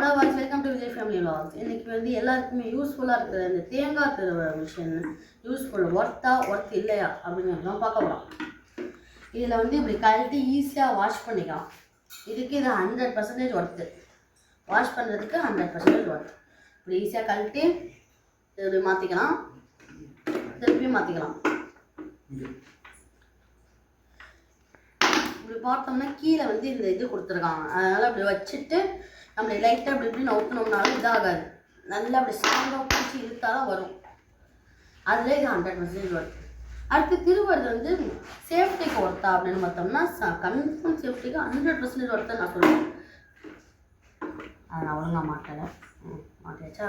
Hello watts welcome to Vijay family vlogs. இன்றைக்கி வந்து எல்லாருக்குமே யூஸ்ஃபுல்லாக இருக்கிற அந்த தேங்காய் திருவ மிஷின் யூஸ்ஃபுல் ஒர்த் இல்லையா அப்படிங்கிறதெல்லாம் பார்க்க போகலாம். இதில் வந்து இப்படி கழட்டி ஈஸியாக வாஷ் பண்ணிக்கலாம். இதுக்கு இது 100% ஒர்த்து. வாஷ் பண்ணுறதுக்கு 100% ஒர்த். இப்படி ஈஸியாக கழட்டி இப்படி மாற்றிக்கலாம், திருப்பியும் மாற்றிக்கலாம். இப்படி பார்த்தோம்னா கீழே வந்து இந்த இது கொடுத்துருக்காங்க. அதனால் அப்படி வச்சுட்டு நம்ம லைட்டாக அப்படி இப்படி நவுக்கணும்னாலும் இதாகாது. நல்லா அப்படி ஸ்ட்ராங்காக பிடிச்சி இழுத்தாலும் வரும். அதில் இது 100% வரும். அடுத்து திருவருது வந்து சேஃப்டிக்கு ஒர்த்தா அப்படின்னு பார்த்தோம்னா கன்ஃபார்ம் சேஃப்டிக்கு 100% ஒர்த்தை நான் சொல்லுவேன். அதை நான் ஒழுங்காக மாட்டலை. மாட்டியாச்சா?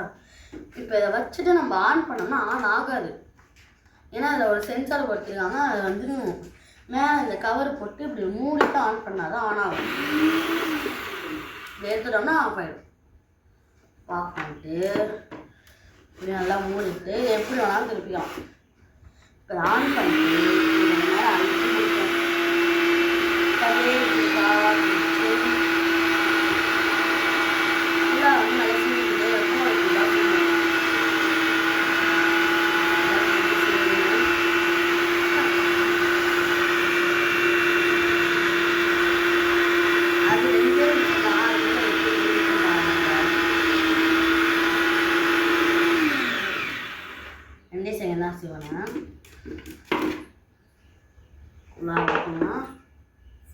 இப்போ இதை வச்சுட்டு நம்ம ஆன் பண்ணோம்னா ஆன் ஆகாது. ஏன்னா அதில் ஒரு சென்சார் கொடுத்துருக்காங்க. அதை வந்து மேலே இந்த கவர் போட்டு இப்படி மூடிட்டு ஆன் பண்ணால் தான் ஆன் ஆகும். எடுத்துட்டோம்னா ஆஃப் ஆகிடும். ஆஃப் பண்ணிட்டு இப்படி நல்லா மூடிட்டு எப்படி வேணாலும் திருப்பிக்கலாம். இப்போ ஆன் பண்ணிட்டு என்ன செய்வேன்னா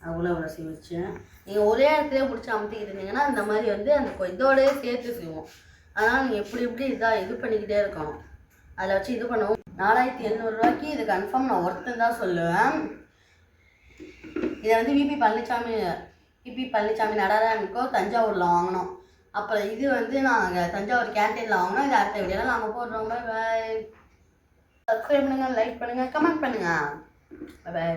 அவ்வளோ உரசி வச்சேன். நீங்கள் ஒரே இடத்துல பிடிச்சி அமுத்திக்கிட்டு இருந்தீங்கன்னா இந்த மாதிரி வந்து அந்த இதோடய சேர்த்து செய்வோம். அதனால் நீங்கள் எப்படி இதாக இது பண்ணிக்கிட்டே இருக்கணும். அதில் வச்சு இது பண்ணுவோம். 4700 இது கன்ஃபார்ம் நான் ஒருத்தன் தான் சொல்லுவேன். இதை வந்து விபி பழனிசாமி நடராஜனுக்கோ தஞ்சாவூரில் வாங்கினோம். அப்புறம் இது வந்து நாங்கள் தஞ்சாவூர் கேன்டீனில் வாங்கினோம். இது அடுத்த வீடியோவில் நாங்கள் போடுறோம். Bye bye. சப்ஸ்கிரைப் பண்ணுங்கள், லைக் பண்ணுங்கள், கமெண்ட் பண்ணுங்கள். Bye bye.